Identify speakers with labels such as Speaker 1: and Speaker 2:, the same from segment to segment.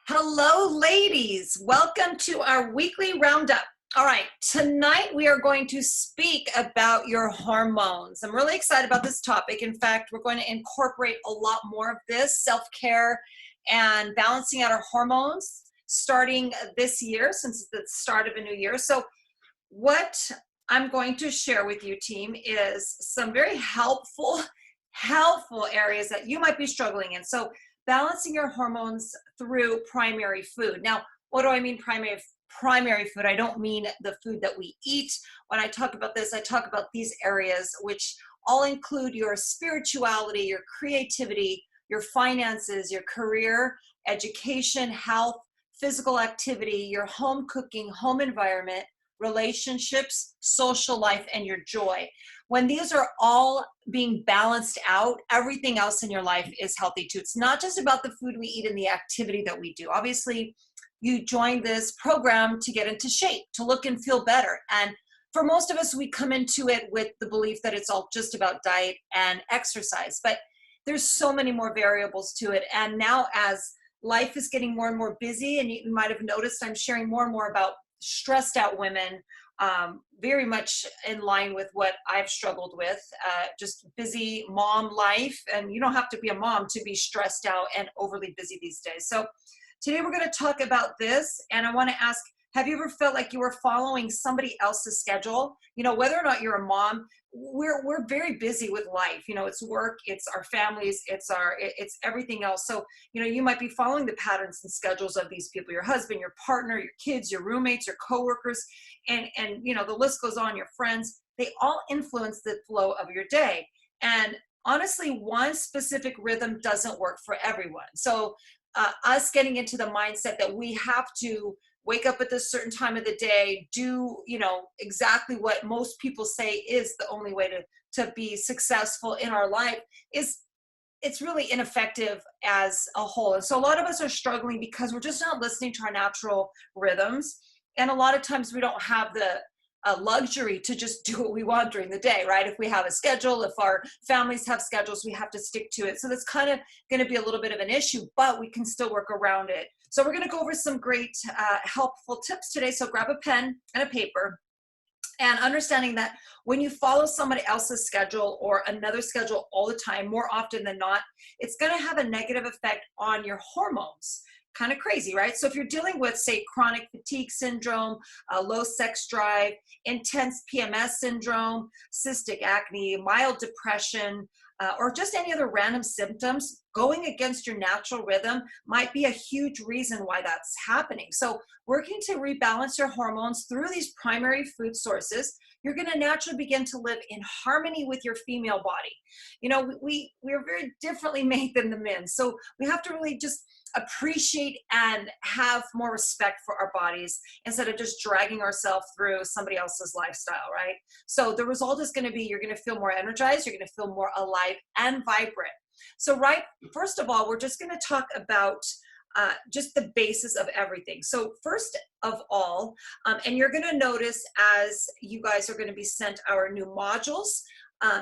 Speaker 1: Hello, ladies. Welcome to our weekly roundup. All right, tonight we are going to speak about your hormones. I'm really excited about this topic. In fact, we're going to incorporate a lot more of this self-care and balancing out our hormones starting this year, since it's the start of a new year. So what I'm going to share with you, team, is some very helpful areas that you might be struggling in. So balancing your hormones through primary food. Now, what do I mean primary food? I don't mean the food that we eat. When I talk about this, I talk about these areas, which all include your spirituality, your creativity, your finances, your career, education, health, physical activity, your home cooking, home environment, relationships, social life, and your joy. When these are all being balanced out, everything else in your life is healthy too. It's not just about the food we eat and the activity that we do. Obviously, you joined this program to get into shape, to look and feel better. And for most of us, we come into it with the belief that it's all just about diet and exercise. But there's so many more variables to it. And now, as life is getting more and more busy, and you might have noticed I'm sharing more and more about stressed out women, very much in line with what I've struggled with, just busy mom life. And you don't have to be a mom to be stressed out and overly busy these days. So today we're going to talk about this. And I want to ask, have you ever felt like you were following somebody else's schedule? You know, whether or not you're a mom, we're very busy with life. You know, it's work, it's our families, it's everything else. So, you know, you might be following the patterns and schedules of these people, your husband, your partner, your kids, your roommates, your coworkers, and you know, the list goes on, your friends. They all influence the flow of your day. And honestly, one specific rhythm doesn't work for everyone. So us getting into the mindset that we have to wake up at this certain time of the day, do, you know, exactly what most people say is the only way to be successful in our life, is it's really ineffective as a whole. And so a lot of us are struggling because we're just not listening to our natural rhythms. And a lot of times we don't have the luxury to just do what we want during the day, right? If we have a schedule, if our families have schedules, we have to stick to it. So that's kind of going to be a little bit of an issue, but we can still work around it. So we're going to go over some great helpful tips today. So grab a pen and a paper, and understanding that when you follow somebody else's schedule or another schedule all the time, more often than not, it's going to have a negative effect on your hormones. Kind of crazy, right? So if you're dealing with, say, chronic fatigue syndrome, low sex drive, intense PMS syndrome, cystic acne, mild depression, or just any other random symptoms, going against your natural rhythm might be a huge reason why that's happening. So working to rebalance your hormones through these primary food sources, you're going to naturally begin to live in harmony with your female body. You know, we're very differently made than the men. So we have to really just appreciate and have more respect for our bodies instead of just dragging ourselves through somebody else's lifestyle, right? So the result is going to be you're going to feel more energized, you're going to feel more alive and vibrant. So first of all, we're just going to talk about just the basis of everything. So first of all, and you're going to notice as you guys are going to be sent our new modules,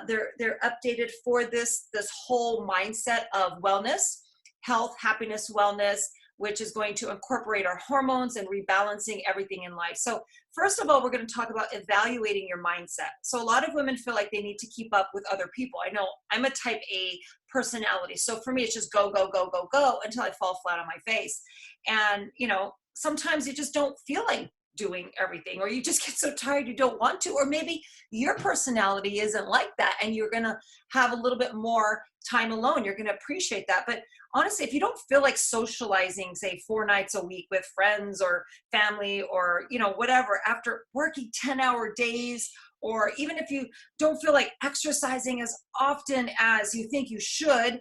Speaker 1: they're updated for this whole mindset of wellness, health, happiness, wellness, which is going to incorporate our hormones and rebalancing everything in life. So first of all, we're going to talk about evaluating your mindset. So a lot of women feel like they need to keep up with other people. I know I'm a type A personality. So for me, it's just go, go, go, go, go until I fall flat on my face. And, you know, sometimes you just don't feel like doing everything, or you just get so tired you don't want to, or maybe your personality isn't like that and you're going to have a little bit more time alone. You're going to appreciate that. But honestly, if you don't feel like socializing, say 4 nights a week with friends or family, or, you know, whatever, after working 10-hour days, or even if you don't feel like exercising as often as you think you should,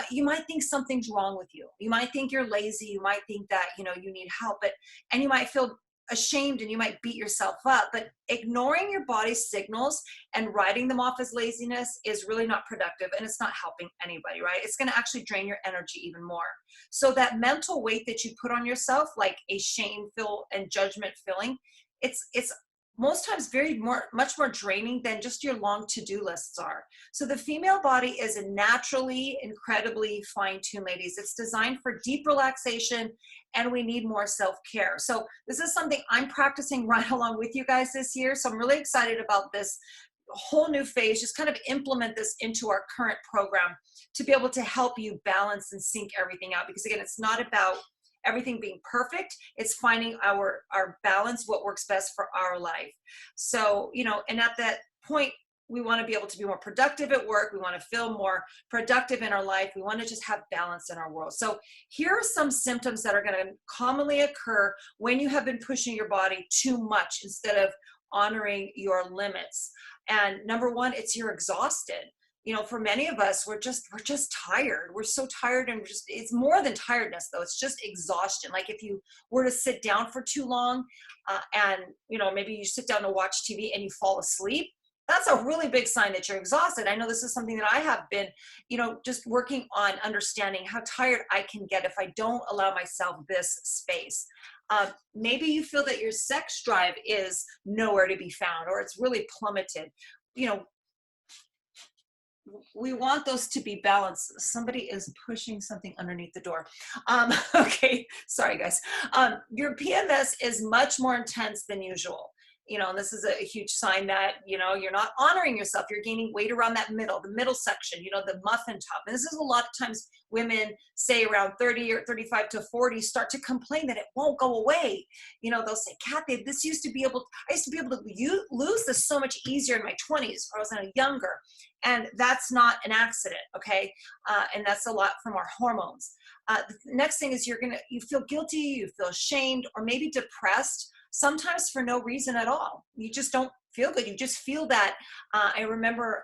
Speaker 1: you might think something's wrong with you. You might think you're lazy. You might think that, you know, you need help, and you might feel ashamed and you might beat yourself up. But ignoring your body's signals and writing them off as laziness is really not productive, and it's not helping anybody, right? It's going to actually drain your energy even more. So that mental weight that you put on yourself, like a shame feel and judgment feeling, it's most times much more draining than just your long to-do lists are. So the female body is naturally incredibly fine-tuned, ladies. It's designed for deep relaxation, and we need more self-care. So this is something I'm practicing right along with you guys this year. So I'm really excited about this whole new phase, just kind of implement this into our current program to be able to help you balance and sync everything out. Because again, it's not about everything being perfect. It's finding our balance, what works best for our life. So, you know, and at that point, we want to be able to be more productive at work. We want to feel more productive in our life. We want to just have balance in our world. So here are some symptoms that are going to commonly occur when you have been pushing your body too much instead of honoring your limits. And number one, it's you're exhausted. You know, for many of us, we're just tired. We're so tired, and it's more than tiredness though. It's just exhaustion. Like if you were to sit down for too long, and you know, maybe you sit down to watch TV and you fall asleep, that's a really big sign that you're exhausted. I know this is something that I have been, you know, just working on understanding how tired I can get if I don't allow myself this space. Maybe you feel that your sex drive is nowhere to be found, or it's really plummeted. You know, we want those to be balanced. Somebody is pushing something underneath the door. Okay, sorry guys. Your PMS is much more intense than usual. You know, and this is a huge sign that, you know, you're not honoring yourself. You're gaining weight around the middle section, you know, the muffin top. And this is a lot of times women say around 30 or 35 to 40 start to complain that it won't go away. You know, they'll say, Kathy, I used to be able to lose this so much easier in my 20s, or I was younger. And that's not an accident, okay? And that's a lot from our hormones. The next thing is you feel guilty, you feel ashamed, or maybe depressed, sometimes for no reason at all. You just don't feel good. You just feel that. I remember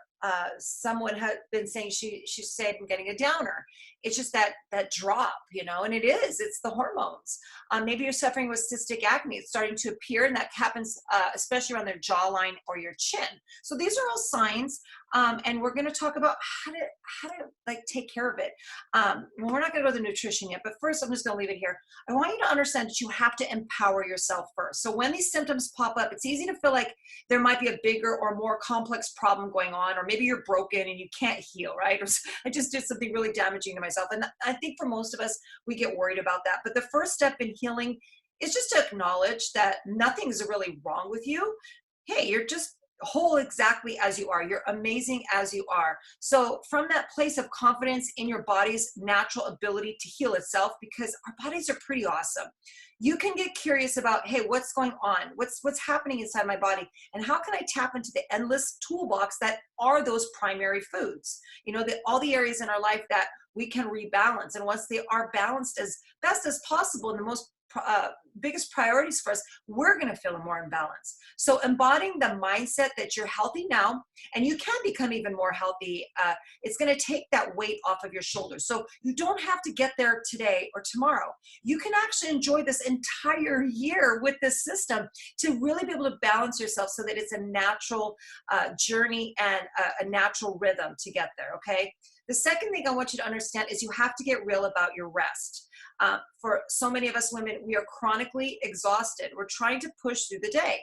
Speaker 1: someone had been saying she said, I'm getting a downer. It's just that drop, you know, and it's the hormones. Maybe you're suffering with cystic acne. It's starting to appear, and that happens especially around their jawline or your chin. So these are all signs, and we're going to talk about how to like take care of it. Well, we're not going to go to the nutrition yet, but first I'm just going to leave it here. I want you to understand that you have to empower yourself first. So when these symptoms pop up, it's easy to feel like there might be a bigger or more complex problem going on, or maybe you're broken and you can't heal, right? Or I just did something really damaging to myself. And I think for most of us, we get worried about that. But the first step in healing is just to acknowledge that nothing's really wrong with you. Hey, you're just whole exactly as you are. You're amazing as you are. So from that place of confidence in your body's natural ability to heal itself, because our bodies are pretty awesome, you can get curious about, hey, what's going on? What's happening inside my body? And how can I tap into the endless toolbox that are those primary foods? You know, all the areas in our life that we can rebalance. And once they are balanced as best as possible in the most biggest priorities for us, we're going to feel more in balance. So embodying the mindset that you're healthy now, and you can become even more healthy, it's going to take that weight off of your shoulders. So you don't have to get there today or tomorrow. You can actually enjoy this entire year with this system to really be able to balance yourself so that it's a natural journey and a natural rhythm to get there, okay? The second thing I want you to understand is you have to get real about your rest. For so many of us women, we are chronically exhausted. We're trying to push through the day,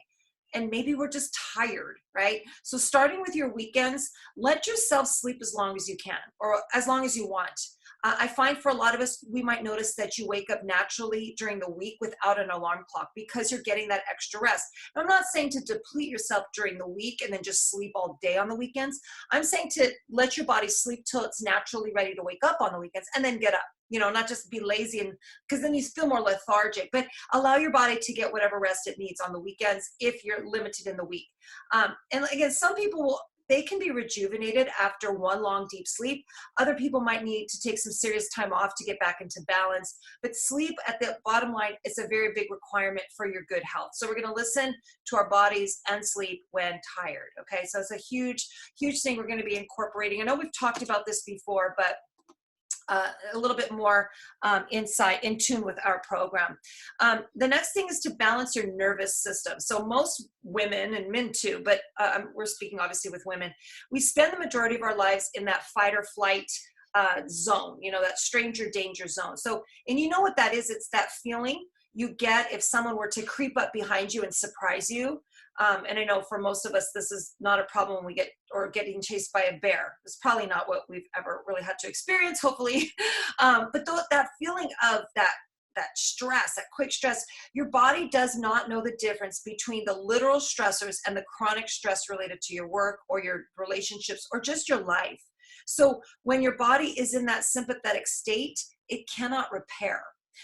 Speaker 1: and maybe we're just tired, right? So starting with your weekends, let yourself sleep as long as you can, or as long as you want. I find for a lot of us, we might notice that you wake up naturally during the week without an alarm clock because you're getting that extra rest. Now, I'm not saying to deplete yourself during the week and then just sleep all day on the weekends. I'm saying to let your body sleep till it's naturally ready to wake up on the weekends and then get up. You know, not just be lazy, and because then you feel more lethargic, but allow your body to get whatever rest it needs on the weekends if you're limited in the week. And again, some people they can be rejuvenated after one long deep sleep. Other people might need to take some serious time off to get back into balance. But sleep, at the bottom line, is a very big requirement for your good health. So we're going to listen to our bodies and sleep when tired. Okay, so it's a huge, huge thing we're going to be incorporating. I know we've talked about this before, but a little bit more insight in tune with our program. The next thing is to balance your nervous system. So most women, and men too, but we're speaking obviously with women, we spend the majority of our lives in that fight or flight zone, you know, that stranger danger zone. So, and you know what that is? It's that feeling. you get if someone were to creep up behind you and surprise you. And I know for most of us, this is not a problem when we get or getting chased by a bear. It's probably not what we've ever really had to experience, hopefully. But that feeling of that stress, that quick stress, your body does not know the difference between the literal stressors and the chronic stress related to your work or your relationships or just your life. So when your body is in that sympathetic state, it cannot repair.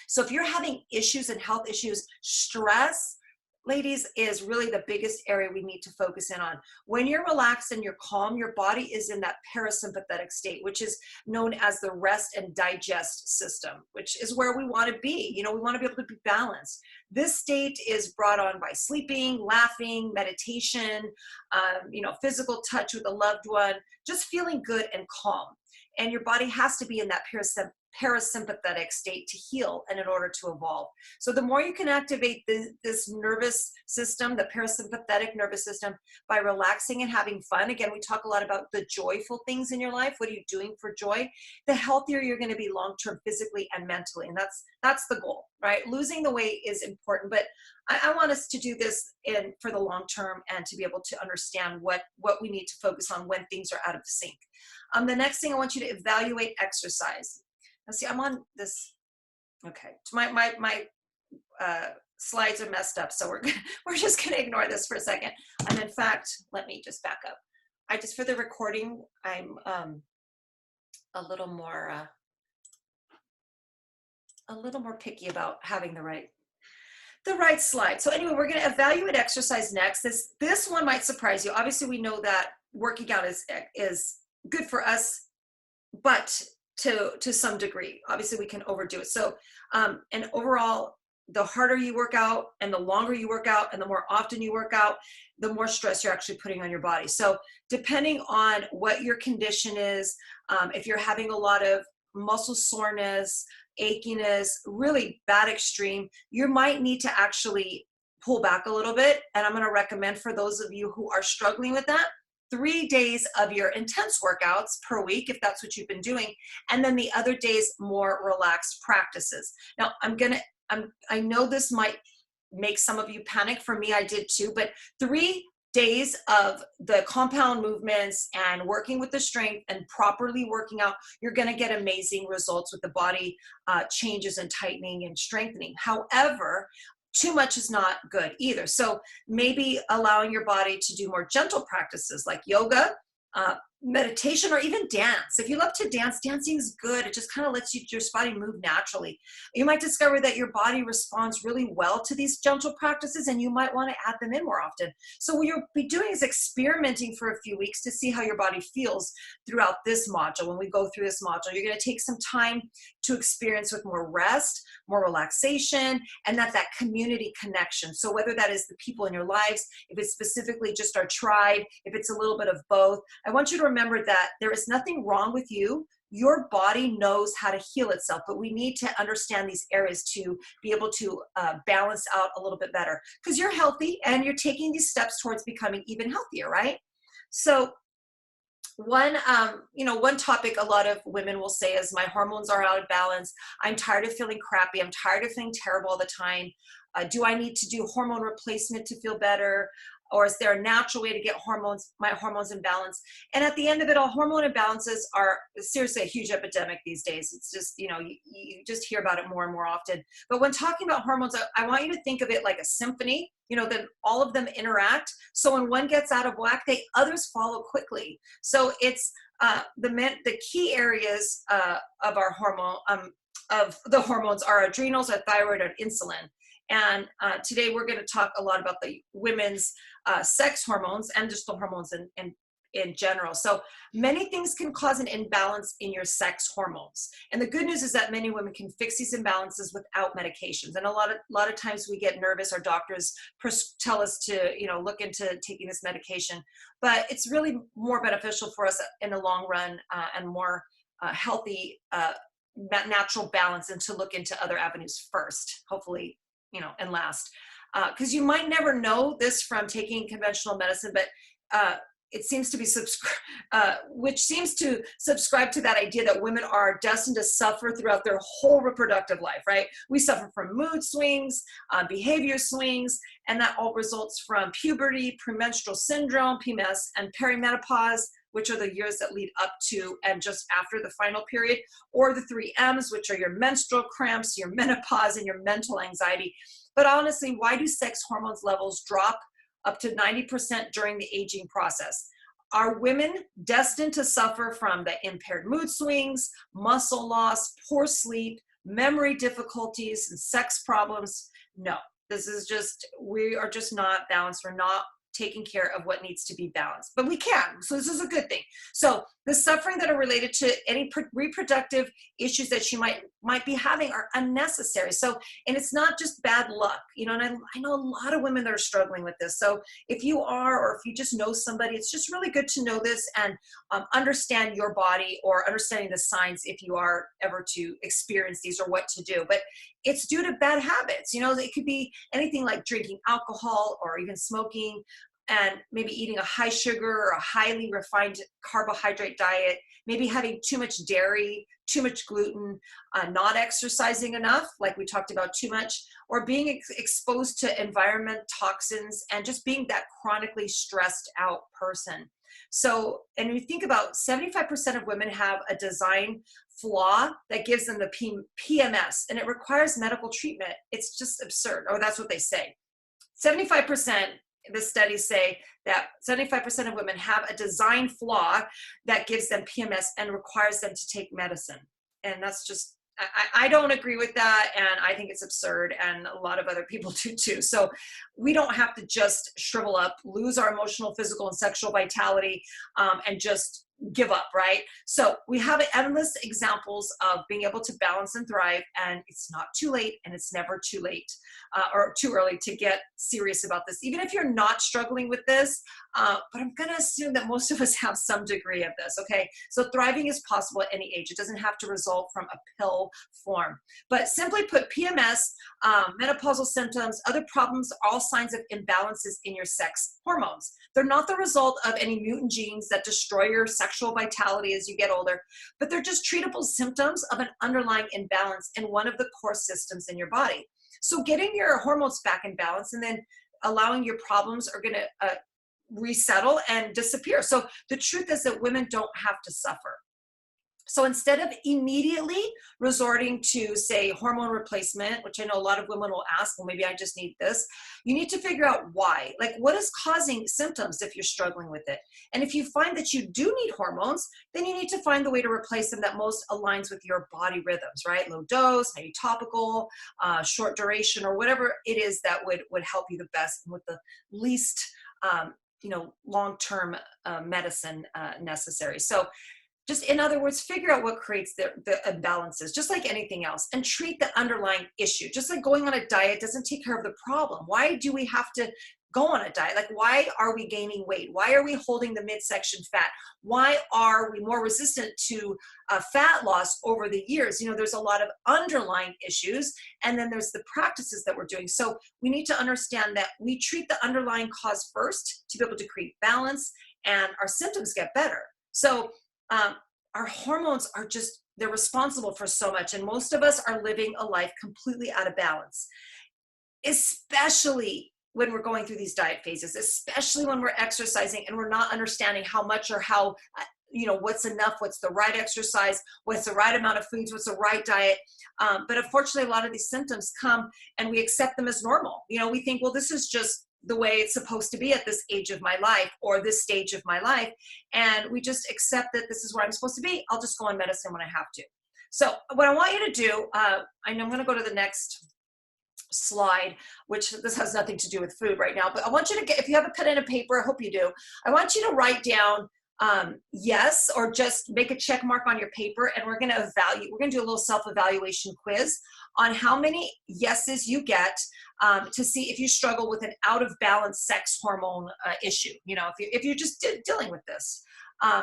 Speaker 1: So if you're having issues and health issues, stress, ladies, is really the biggest area we need to focus in on. When you're relaxed and you're calm, your body is in that parasympathetic state, which is known as the rest and digest system, which is where we want to be. You know, we want to be able to be balanced. This state is brought on by sleeping, laughing, meditation, physical touch with a loved one, just feeling good and calm. And your body has to be in that parasympathetic state to heal and in order to evolve. So the more you can activate this nervous system, the parasympathetic nervous system, by relaxing and having fun. Again, we talk a lot about the joyful things in your life. What are you doing for joy? The healthier you're going to be long-term physically and mentally. And that's the goal, right? Losing the weight is important, but I want us to do this for the long term and to be able to understand what we need to focus on when things are out of sync. The next thing, I want you to evaluate exercise. Now, see, I'm on this. Okay, my slides are messed up, so we're just gonna ignore this for a second. And in fact, let me just back up. For the recording, I'm a little more picky about having the right slide. So anyway, we're going to evaluate exercise next. This one might surprise you. Obviously, we know that working out is good for us, but to some degree. Obviously, we can overdo it. So, and overall, the harder you work out and the longer you work out and the more often you work out, the more stress you're actually putting on your body. So depending on what your condition is, if you're having a lot of muscle soreness, achiness, really bad extreme, you might need to actually pull back a little bit. And I'm going to recommend for those of you who are struggling with that, 3 days of your intense workouts per week, if that's what you've been doing. And then the other days, more relaxed practices. Now, I know this might make some of you panic. For me, I did too, but 3 days of the compound movements and working with the strength and properly working out, you're going to get amazing results with the body changes and tightening and strengthening. However, too much is not good either. So maybe allowing your body to do more gentle practices like yoga, meditation, or even dance. If you love to dance, dancing is good. It just kind of lets your body move naturally. You might discover that your body responds really well to these gentle practices, and you might want to add them in more often. So what you'll be doing is experimenting for a few weeks to see how your body feels throughout this module. When we go through this module, you're going to take some time to experience with more rest, more relaxation, and that community connection. So whether that is the people in your lives, if it's specifically just our tribe, if it's a little bit of both, I want you to remember that there is nothing wrong with you. Your body knows how to heal itself, but we need to understand these areas to be able to balance out a little bit better, because you're healthy and you're taking these steps towards becoming even healthier, right? So one topic a lot of women will say is, my hormones are out of balance. I'm tired of feeling crappy. I'm tired of feeling terrible all the time. Do I need to do hormone replacement to feel better? Or is there a natural way to get my hormones in balance? And at the end of it all, hormone imbalances are seriously a huge epidemic these days. It's just, you just hear about it more and more often. But when talking about hormones, I want you to think of it like a symphony, that all of them interact. So when one gets out of whack, others follow quickly. So it's the key areas of our of the hormones are adrenals, our thyroid, and insulin. And today we're going to talk a lot about the women's sex hormones and just the hormones in general. So many things can cause an imbalance in your sex hormones. And the good news is that many women can fix these imbalances without medications. And a lot of times we get nervous. Our doctors tell us to, look into taking this medication. But it's really more beneficial for us in the long run and more healthy, natural balance, and to look into other avenues first, hopefully, and last. Because you might never know this from taking conventional medicine, but it seems to be which seems to subscribe to that idea that women are destined to suffer throughout their whole reproductive life, right? We suffer from mood swings, behavior swings, and that all results from puberty, premenstrual syndrome, PMS, and perimenopause, which are the years that lead up to and just after the final period, or the 3 M's, which are your menstrual cramps, your menopause, and your mental anxiety. But honestly, why do sex hormones levels drop up to 90% during the aging process? Are women destined to suffer from the impaired mood swings, muscle loss, poor sleep, memory difficulties, and sex problems? No, this is just, we are just not balanced. We're not taking care of what needs to be balanced, but we can. So this is a good thing. So the suffering that are related to any reproductive issues that you might be having are unnecessary. So, and it's not just bad luck, you know, and I know a lot of women that are struggling with this. So if you are, or if you just know somebody, it's just really good to know this and understand your body, or understanding the signs if you are ever to experience these, or what to do. But it's due to bad habits. You know, it could be anything like drinking alcohol, or even smoking, and maybe eating a high sugar or a highly refined carbohydrate diet, maybe having too much dairy, too much gluten, not exercising enough, like we talked about, too much, or being exposed to environment toxins, and just being that chronically stressed out person. So, and we think about 75% of women have a design flaw that gives them the PMS, and it requires medical treatment. It's just absurd, or that's what they say. 75%, the studies say that 75% of women have a design flaw that gives them PMS and requires them to take medicine. And that's just, I don't agree with that, and I think it's absurd, and a lot of other people do too. So we don't have to just shrivel up, lose our emotional, physical, and sexual vitality, and just give up, right? So we have endless examples of being able to balance and thrive, and it's not too late, and it's never too late or too early to get serious about this, even if you're not struggling with this. But I'm going to assume that most of us have some degree of this, okay? So thriving is possible at any age. It doesn't have to result from a pill form. But simply put, PMS, menopausal symptoms, other problems are all signs of imbalances in your sex hormones. They're not the result of any mutant genes that destroy your sexual vitality as you get older, but they're just treatable symptoms of an underlying imbalance in one of the core systems in your body. So getting your hormones back in balance, and then allowing your problems are going to resettle and disappear. So the truth is that women don't have to suffer. So instead of immediately resorting to, say, hormone replacement, which I know a lot of women will ask, well, maybe I just need this, you need to figure out why. Like, what is causing symptoms if you're struggling with it? And if you find that you do need hormones, then you need to find the way to replace them that most aligns with your body rhythms, right? Low dose, maybe topical, short duration, or whatever it is that would help you the best and with the least long-term medicine necessary. So just, in other words, figure out what creates the imbalances, just like anything else, and treat the underlying issue. Just like going on a diet doesn't take care of the problem. Why do we have to go on a diet? Like, why are we gaining weight? Why are we holding the midsection fat? Why are we more resistant to fat loss over the years? You know, there's a lot of underlying issues, and then there's the practices that we're doing. So we need to understand that we treat the underlying cause first to be able to create balance, and our symptoms get better. So our hormones are just, they're responsible for so much. And most of us are living a life completely out of balance, especially when we're going through these diet phases, especially when we're exercising and we're not understanding how much, or how, what's enough, what's the right exercise, what's the right amount of foods, what's the right diet. But unfortunately, a lot of these symptoms come and we accept them as normal. You know, we think, well, this is just the way it's supposed to be at this age of my life, or this stage of my life. And we just accept that this is where I'm supposed to be. I'll just go on medicine when I have to. So what I want you to do, I know I'm going to go to the next slide, which this has nothing to do with food right now, but I want you to get, if you have a pen and a paper, I hope you do, I want you to write down yes, or just make a check mark on your paper, and we're going to do a little self-evaluation quiz on how many yeses you get to see if you struggle with an out of balance sex hormone issue. You know, if you're just dealing with this.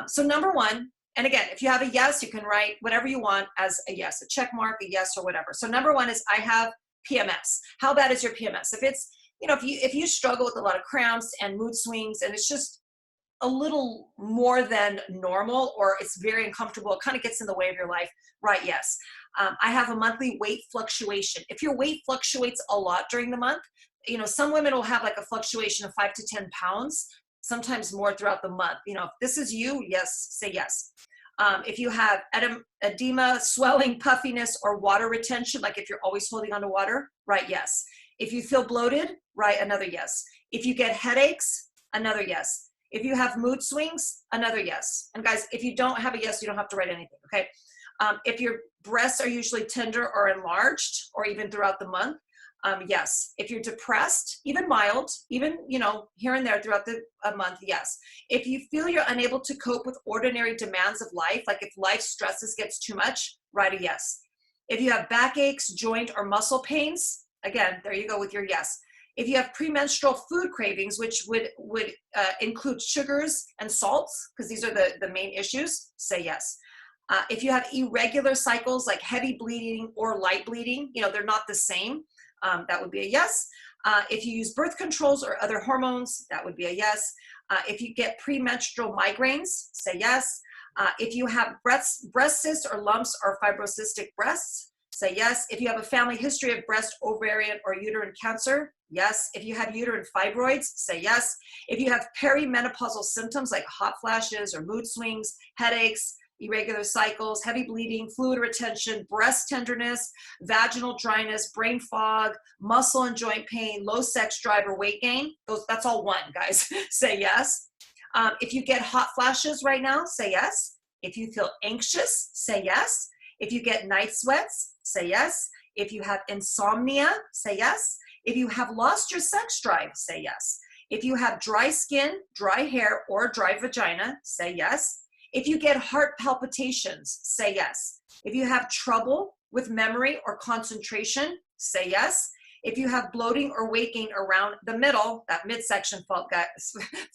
Speaker 1: So number one, and again, if you have a yes, you can write whatever you want as a yes, a check mark, a yes, or whatever. So number one is, I have PMS. How bad is your PMS? If it's, if you struggle with a lot of cramps and mood swings, and it's just a little more than normal, or it's very uncomfortable, it kind of gets in the way of your life, right? Yes. I have a monthly weight fluctuation. If your weight fluctuates a lot during the month, some women will have like a fluctuation of 5 to 10 pounds, sometimes more throughout the month. If this is you, yes, say yes. If you have edema, swelling, puffiness, or water retention, like if you're always holding on to water, right? Yes. If you feel bloated, right? Another yes. If you get headaches, another yes. If you have mood swings, another yes. And guys, if you don't have a yes, you don't have to write anything, okay? If your breasts are usually tender or enlarged, or even throughout the month, yes. If you're depressed, even mild, even, here and there throughout the month, yes. If you feel you're unable to cope with ordinary demands of life, like if life stresses gets too much, write a yes. If you have backaches, joint or muscle pains, again, there you go with your yes. If you have premenstrual food cravings, which would include sugars and salts, because these are the main issues, say yes. If you have irregular cycles like heavy bleeding or light bleeding, they're not the same, that would be a yes. If you use birth controls or other hormones, that would be a yes. If you get premenstrual migraines, say yes. If you have breast cysts or lumps or fibrocystic breasts, say yes. If you have a family history of breast, ovarian, or uterine cancer, yes. If you have uterine fibroids, say yes. If you have perimenopausal symptoms like hot flashes or mood swings, headaches, irregular cycles, heavy bleeding, fluid retention, breast tenderness, vaginal dryness, brain fog, muscle and joint pain, low sex drive, or weight gain, that's all one, guys. Say yes. If you get hot flashes right now, say yes. If you feel anxious, say yes. If you get night sweats, say yes. If you have insomnia, say yes. If you have lost your sex drive, say yes. If you have dry skin, dry hair, or dry vagina, say yes. If you get heart palpitations, say yes. If you have trouble with memory or concentration, say yes. If you have bloating or weight gain around the middle, that midsection fault, guys,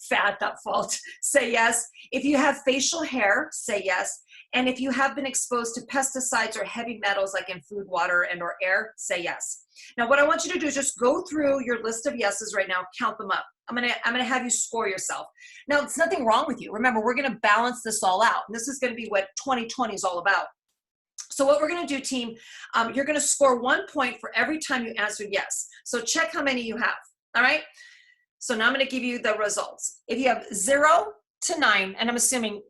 Speaker 1: fat, not fault, say yes. If you have facial hair, say yes. And if you have been exposed to pesticides or heavy metals like in food, water, and or air, say yes. Now, what I want you to do is just go through your list of yeses right now, count them up. I'm gonna have you score yourself. Now, it's nothing wrong with you. Remember, we're gonna balance this all out. And this is gonna be what 2020 is all about. So what we're gonna do, team, you're gonna score 1 point for every time you answer yes. So check how many you have, all right? So now I'm gonna give you the results. If you have 0 to 9, and I'm assuming,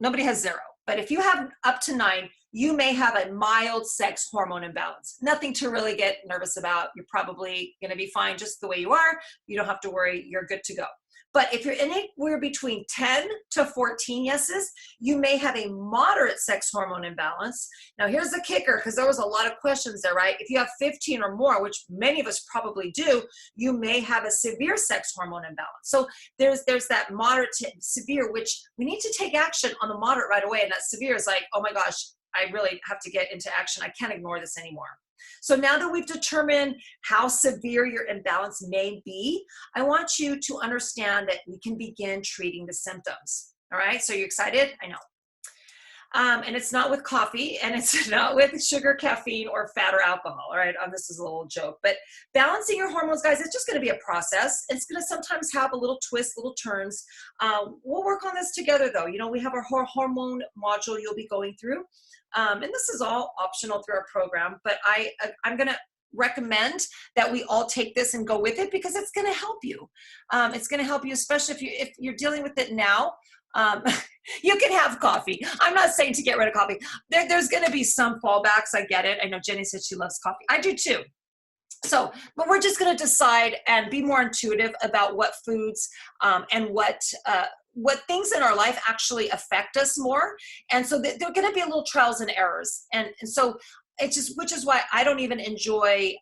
Speaker 1: nobody has 0, but if you have up to 9, you may have a mild sex hormone imbalance. Nothing to really get nervous about. You're probably gonna be fine just the way you are. You don't have to worry, you're good to go. But if you're anywhere between 10 to 14 yeses, you may have a moderate sex hormone imbalance. Now here's the kicker, because there was a lot of questions there, right? If you have 15 or more, which many of us probably do, you may have a severe sex hormone imbalance. So there's that moderate to severe, which we need to take action on the moderate right away. And that severe is like, oh my gosh, I really have to get into action. I can't ignore this anymore. So now that we've determined how severe your imbalance may be, I want you to understand that we can begin treating the symptoms. All right, so you excited? I know. And it's not with coffee, and it's not with sugar, caffeine, or fat or alcohol. All right, this is a little joke, but balancing your hormones, guys, it's just going to be a process. It's going to sometimes have a little twist, little turns. We'll work on this together, though. We have our hormone module you'll be going through, and this is all optional through our program. But I'm going to recommend that we all take this and go with it, because it's going to help you. It's going to help you, especially if you're dealing with it now. You can have coffee. I'm not saying to get rid of coffee. There's going to be some fallbacks. I get it. I know Jenny said she loves coffee. I do too. So, but we're just going to decide and be more intuitive about what foods and what things in our life actually affect us more. And so there are going to be a little trials and errors. And so which is why I don't even enjoy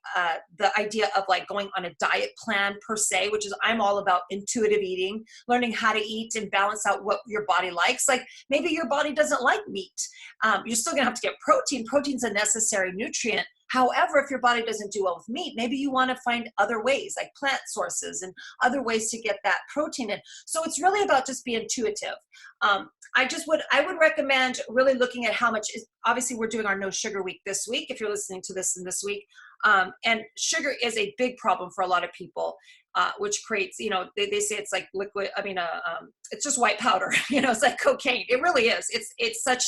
Speaker 1: the idea of like going on a diet plan per se, which is I'm all about intuitive eating, learning how to eat and balance out what your body likes. Like maybe your body doesn't like meat. You're still gonna have to get protein. Protein's a necessary nutrient. However, if your body doesn't do well with meat, maybe you want to find other ways, like plant sources and other ways to get that protein in. So it's really about just being intuitive. I would recommend really looking at how much obviously we're doing our no sugar week this week. If you're listening to this in this week, And sugar is a big problem for a lot of people, which creates, they say it's like liquid. I mean, it's just white powder. It's like cocaine. It really is. It's such,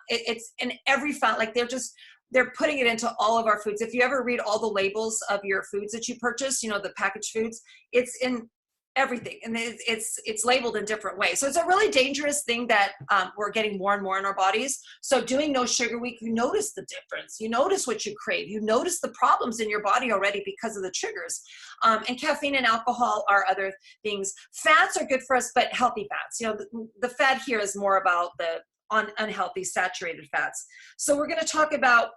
Speaker 1: it's in every fat. Like they're putting it into all of our foods. If you ever read all the labels of your foods that you purchase, the packaged foods, it's in everything, and it's labeled in different ways. So it's a really dangerous thing that we're getting more and more in our bodies. So doing No Sugar Week, you notice the difference. You notice what you crave. You notice the problems in your body already because of the sugars. And caffeine and alcohol are other things. Fats are good for us, but healthy fats. The fat here is more about the unhealthy saturated fats. So we're going to talk about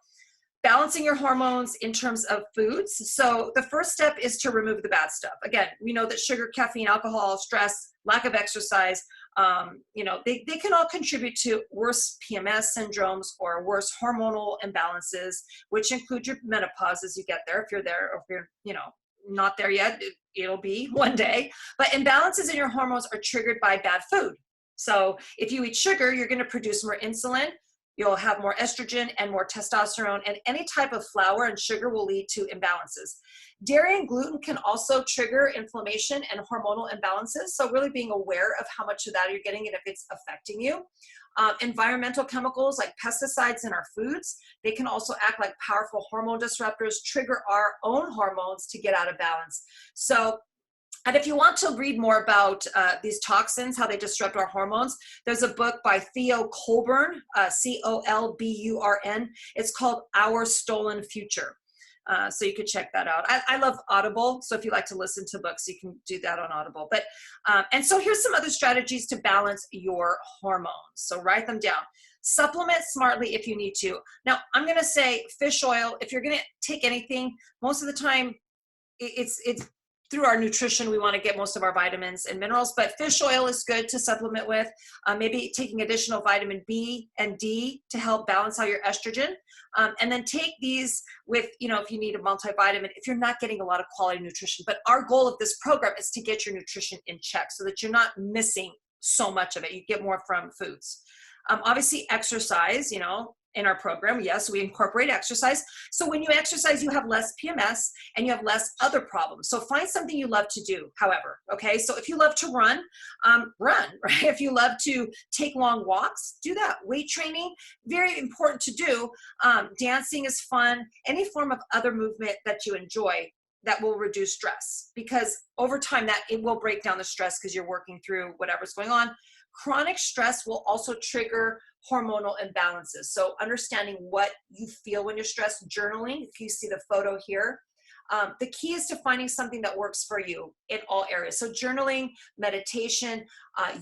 Speaker 1: balancing your hormones in terms of foods. So the first step is to remove the bad stuff. Again, we know that sugar, caffeine, alcohol, stress, lack of exercise, they can all contribute to worse PMS syndromes or worse hormonal imbalances, which include your menopause as you get there. If you're there, or if you're, not there yet, it'll be one day. But imbalances in your hormones are triggered by bad food. So if you eat sugar, you're going to produce more insulin. You'll have more estrogen and more testosterone, and any type of flour and sugar will lead to imbalances. Dairy and gluten can also trigger inflammation and hormonal imbalances. So really being aware of how much of that you're getting and if it's affecting you. Environmental chemicals like pesticides in our foods, they can also act like powerful hormone disruptors, trigger our own hormones to get out of balance. And if you want to read more about these toxins, how they disrupt our hormones, there's a book by Theo Colburn, Colburn. It's called Our Stolen Future. So you could check that out. I love Audible. So if you like to listen to books, you can do that on Audible. And so here's some other strategies to balance your hormones. So write them down. Supplement smartly if you need to. Now, I'm going to say fish oil. If you're going to take anything, most of the time it's through our nutrition, we want to get most of our vitamins and minerals, but fish oil is good to supplement with. Maybe taking additional vitamin B and D to help balance out your estrogen. And then take these with, if you need a multivitamin, if you're not getting a lot of quality nutrition. But our goal of this program is to get your nutrition in check so that you're not missing so much of it. You get more from foods. Obviously, exercise, in our program, yes, we incorporate exercise. So when you exercise, you have less PMS and you have less other problems. So find something you love to do, however, okay? So if you love to run, run, right? If you love to take long walks, do that. Weight training, very important to do. Dancing is fun. Any form of other movement that you enjoy that will reduce stress, because over time that it will break down the stress because you're working through whatever's going on. Chronic stress will also trigger hormonal imbalances. So understanding what you feel when you're stressed, journaling, if you see the photo here. The key is to finding something that works for you in all areas. So journaling, meditation,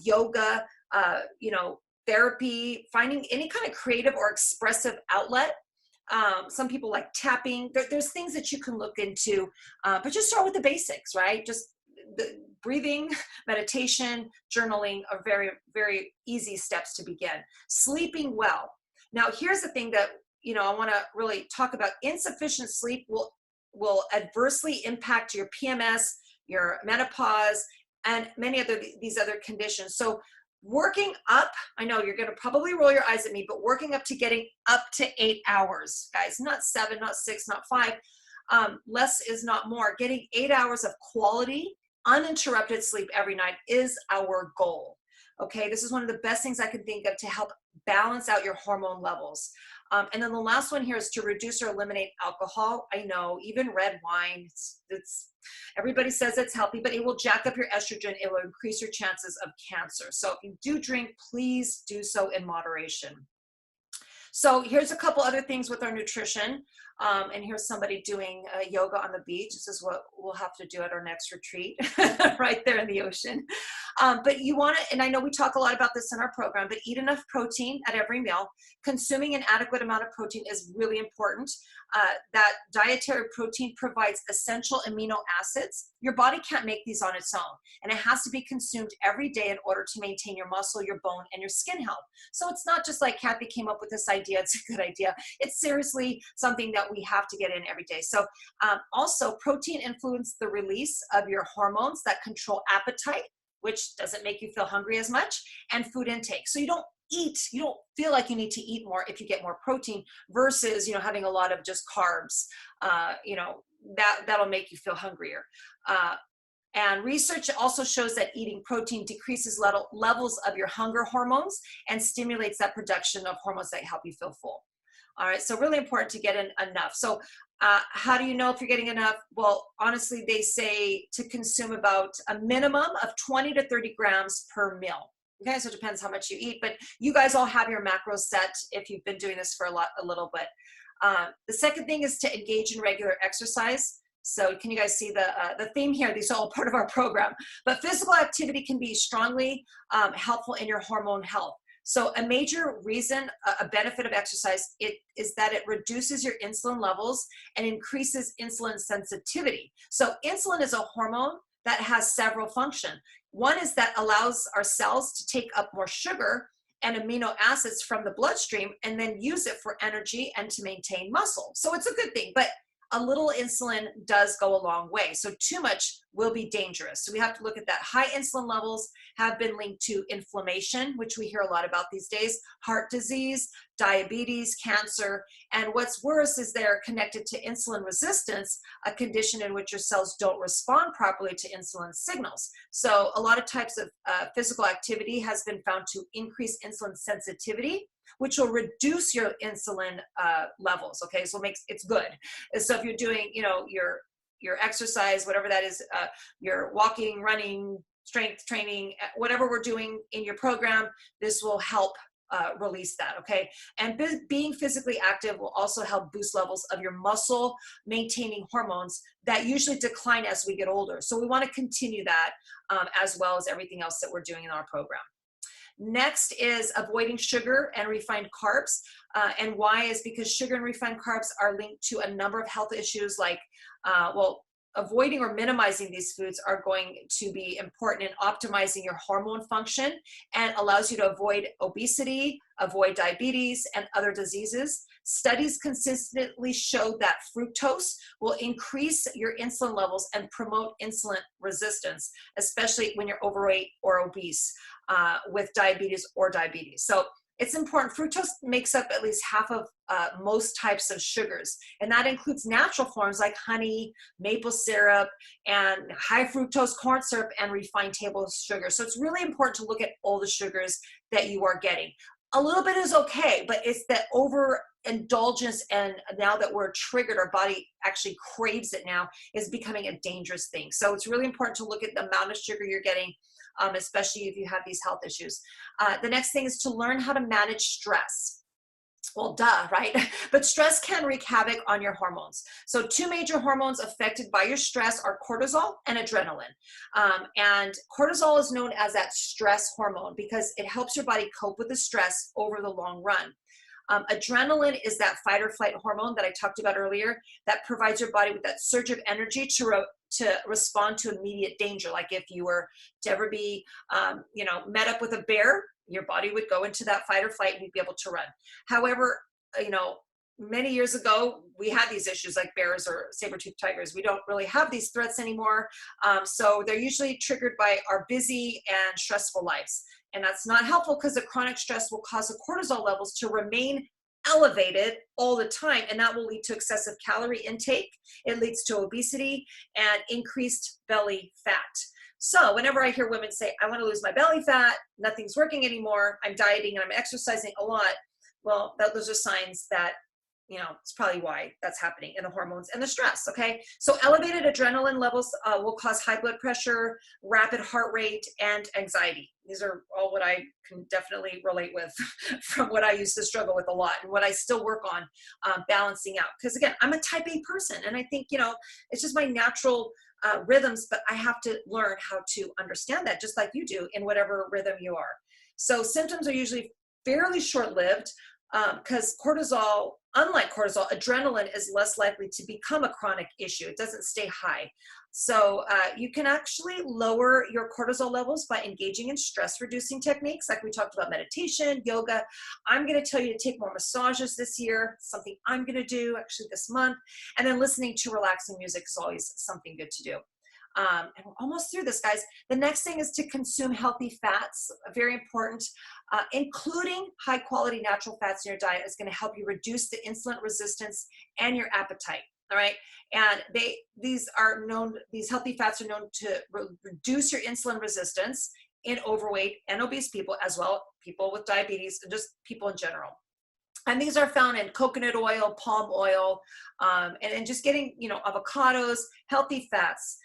Speaker 1: yoga, therapy, finding any kind of creative or expressive outlet. Some people like tapping. There's things that you can look into, but just start with the basics, right? Just the breathing, meditation, journaling are very, very easy steps to begin. Sleeping well. Now, here's the thing that, I want to really talk about. Insufficient sleep will adversely impact your PMS, your menopause, and many other these other conditions. So working up, I know you're going to probably roll your eyes at me, but working up to getting up to 8 hours, guys, not 7, not 6, not 5. Less is not more. Getting 8 hours of quality, uninterrupted sleep every night is our goal. Okay, this is one of the best things I can think of to help balance out your hormone levels. And then the last one here is to reduce or eliminate alcohol. I know, even red wine, it's everybody says it's healthy, but it will jack up your estrogen. It will increase your chances of cancer. So if you do drink, please do so in moderation. So here's a couple other things with our nutrition. And here's somebody doing yoga on the beach. This is what we'll have to do at our next retreat, right there in the ocean. But you want to, and I know we talk a lot about this in our program, but eat enough protein at every meal. Consuming an adequate amount of protein is really important. That dietary protein provides essential amino acids. Your body can't make these on its own, and it has to be consumed every day in order to maintain your muscle, your bone, and your skin health. So it's not just like Kathy came up with this idea, it's a good idea. It's seriously something that we have to get in every day. So also, protein influences the release of your hormones that control appetite, which doesn't make you feel hungry as much, and food intake. So you don't eat, you don't feel like you need to eat more if you get more protein versus, having a lot of just carbs. That'll make you feel hungrier. And research also shows that eating protein decreases levels of your hunger hormones and stimulates that production of hormones that help you feel full. All right, so really important to get in enough. So how do you know if you're getting enough? Well, honestly, they say to consume about a minimum of 20 to 30 grams per meal. Okay, so it depends how much you eat, but you guys all have your macros set if you've been doing this for a little bit. The second thing is to engage in regular exercise. So can you guys see the theme here? These are all part of our program. But physical activity can be strongly helpful in your hormone health. So a major reason, a benefit of exercise, is that it reduces your insulin levels and increases insulin sensitivity. So insulin is a hormone that has several functions. One is that allows our cells to take up more sugar and amino acids from the bloodstream and then use it for energy and to maintain muscle. So it's a good thing, but a little insulin does go a long way. So too much will be dangerous. So we have to look at that. High insulin levels have been linked to inflammation, which we hear a lot about these days, heart disease, diabetes, cancer, and what's worse is they're connected to insulin resistance, a condition in which your cells don't respond properly to insulin signals. So a lot of types of physical activity has been found to increase insulin sensitivity, which will reduce your insulin levels. Okay, so it's good. So if you're doing, your exercise, whatever that is, you're walking, running, strength training, whatever we're doing in your program, this will help release that. Okay, and being physically active will also help boost levels of your muscle maintaining hormones that usually decline as we get older. So we want to continue that as well as everything else that we're doing in our program. Next is avoiding sugar and refined carbs. And why is because sugar and refined carbs are linked to a number of health issues like, avoiding or minimizing these foods are going to be important in optimizing your hormone function and allows you to avoid obesity, avoid diabetes, and other diseases. Studies consistently show that fructose will increase your insulin levels and promote insulin resistance, especially when you're overweight or obese with diabetes. So it's important. Fructose makes up at least half of most types of sugars, and that includes natural forms like honey, maple syrup, and high fructose corn syrup, and refined table sugar. So it's really important to look at all the sugars that you are getting. A little bit is okay, but it's that overindulgence, and now that we're triggered, our body actually craves it now, is becoming a dangerous thing. So it's really important to look at the amount of sugar you're getting, especially if you have these health issues. The next thing is to learn how to manage stress. Well, duh, right? But stress can wreak havoc on your hormones. So two major hormones affected by your stress are cortisol and adrenaline. And cortisol is known as that stress hormone because it helps your body cope with the stress over the long run. Adrenaline is that fight or flight hormone that I talked about earlier that provides your body with that surge of energy to respond to immediate danger. Like if you were to ever be, met up with a bear, your body would go into that fight or flight and you'd be able to run. However, many years ago, we had these issues like bears or saber-toothed tigers. We don't really have these threats anymore. So they're usually triggered by our busy and stressful lives. And that's not helpful because the chronic stress will cause the cortisol levels to remain elevated all the time, and that will lead to excessive calorie intake. It leads to obesity and increased belly fat. So whenever I hear women say, I want to lose my belly fat, nothing's working anymore, I'm dieting and I'm exercising a lot, well, those are signs that, it's probably why that's happening in the hormones and the stress, okay? So elevated adrenaline levels will cause high blood pressure, rapid heart rate, and anxiety. These are all what I can definitely relate with from what I used to struggle with a lot and what I still work on balancing out. Because again, I'm a type A person, and I think, it's just my natural rhythms, but I have to learn how to understand that just like you do in whatever rhythm you are. So symptoms are usually fairly short-lived because cortisol, unlike cortisol, adrenaline is less likely to become a chronic issue. It doesn't stay high. So you can actually lower your cortisol levels by engaging in stress-reducing techniques, like we talked about meditation, yoga. I'm going to tell you to take more massages this year, something I'm going to do actually this month, and then listening to relaxing music is always something good to do. And we're almost through this, guys. The next thing is to consume healthy fats, very important. Including high quality natural fats in your diet is going to help you reduce the insulin resistance and your appetite. All right. And these healthy fats are known to reduce your insulin resistance in overweight and obese people, as well people with diabetes and just people in general. And these are found in coconut oil, palm oil, and just getting, avocados, healthy fats.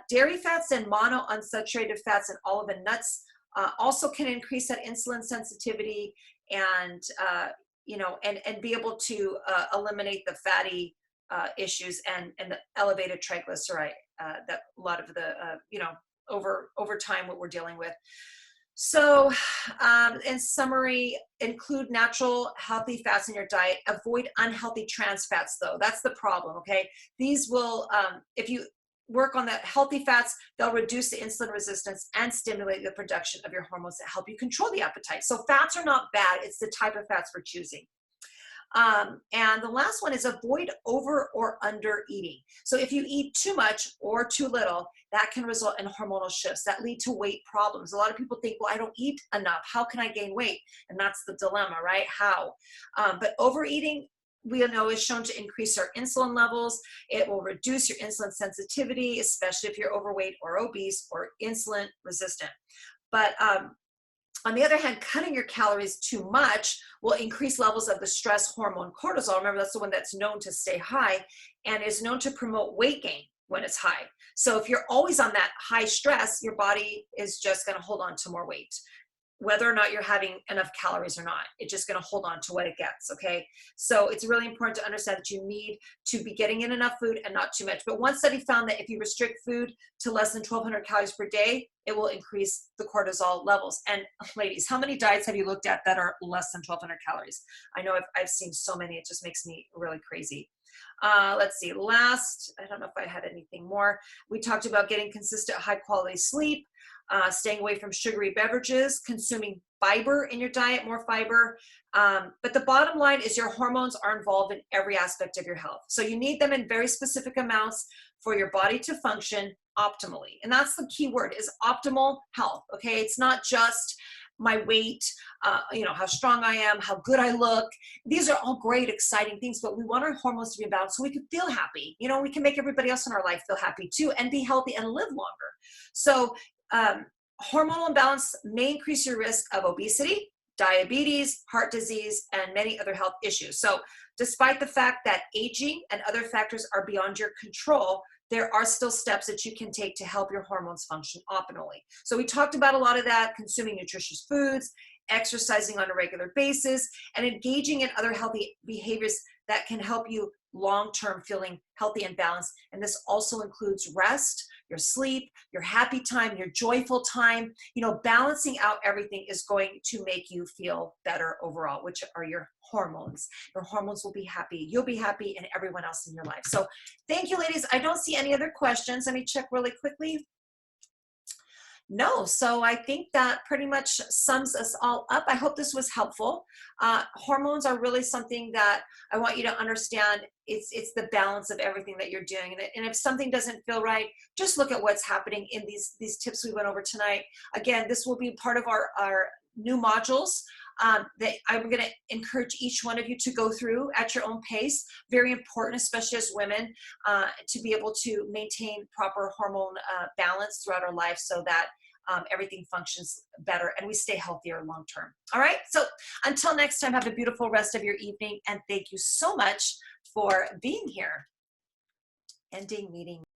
Speaker 1: Dairy fats and monounsaturated fats and olive and nuts also can increase that insulin sensitivity and, and be able to eliminate the fatty issues and the elevated triglyceride that a lot of the, over time what we're dealing with. So in summary, include natural healthy fats in your diet. Avoid unhealthy trans fats though. That's the problem, okay? These will, if you work on the healthy fats, they'll reduce the insulin resistance and stimulate the production of your hormones that help you control the appetite. So fats are not bad. It's the type of fats we're choosing. And the last one is avoid over or under eating. So if you eat too much or too little, that can result in hormonal shifts that lead to weight problems. A lot of people think, well, I don't eat enough. How can I gain weight? And that's the dilemma, right? How? But overeating, we know, is shown to increase our insulin levels. It will reduce your insulin sensitivity, especially if you're overweight or obese or insulin resistant. But on the other hand, cutting your calories too much will increase levels of the stress hormone cortisol. Remember, that's the one that's known to stay high and is known to promote weight gain when it's high. So if you're always on that high stress, your body is just going to hold on to more weight, whether or not you're having enough calories or not. It's just going to hold on to what it gets, okay? So it's really important to understand that you need to be getting in enough food and not too much. But one study found that if you restrict food to less than 1,200 calories per day, it will increase the cortisol levels. And ladies, how many diets have you looked at that are less than 1,200 calories? I know I've seen so many, it just makes me really crazy. Let's see, I don't know if I had anything more. We talked about getting consistent high quality sleep, staying away from sugary beverages, consuming fiber in your diet, more fiber. But the bottom line is your hormones are involved in every aspect of your health. So you need them in very specific amounts for your body to function optimally. And that's the key word, is optimal health, okay? It's not just my weight, how strong I am, how good I look. These are all great, exciting things, but we want our hormones to be balanced so we can feel happy. We can make everybody else in our life feel happy too and be healthy and live longer. So hormonal imbalance may increase your risk of obesity, diabetes, heart disease, and many other health issues. So despite the fact that aging and other factors are beyond your control, there are still steps that you can take to help your hormones function optimally. So we talked about a lot of that: consuming nutritious foods, exercising on a regular basis, and engaging in other healthy behaviors that can help you long-term feeling healthy and balanced. And this also includes rest, your sleep, your happy time, your joyful time. Balancing out everything is going to make you feel better overall, which are your hormones. Your hormones will be happy. You'll be happy, and everyone else in your life. So thank you, ladies. I don't see any other questions. Let me check really quickly. No, so I think that pretty much sums us all up. I hope this was helpful. Hormones are really something that I want you to understand. It's the balance of everything that you're doing. And if something doesn't feel right, just look at what's happening in these tips we went over tonight. Again, this will be part of our new modules that I'm going to encourage each one of you to go through at your own pace. Very important, especially as women, to be able to maintain proper hormone balance throughout our life so that everything functions better and we stay healthier long term. All right. So until next time, have a beautiful rest of your evening. And thank you so much for being here. Ending meeting.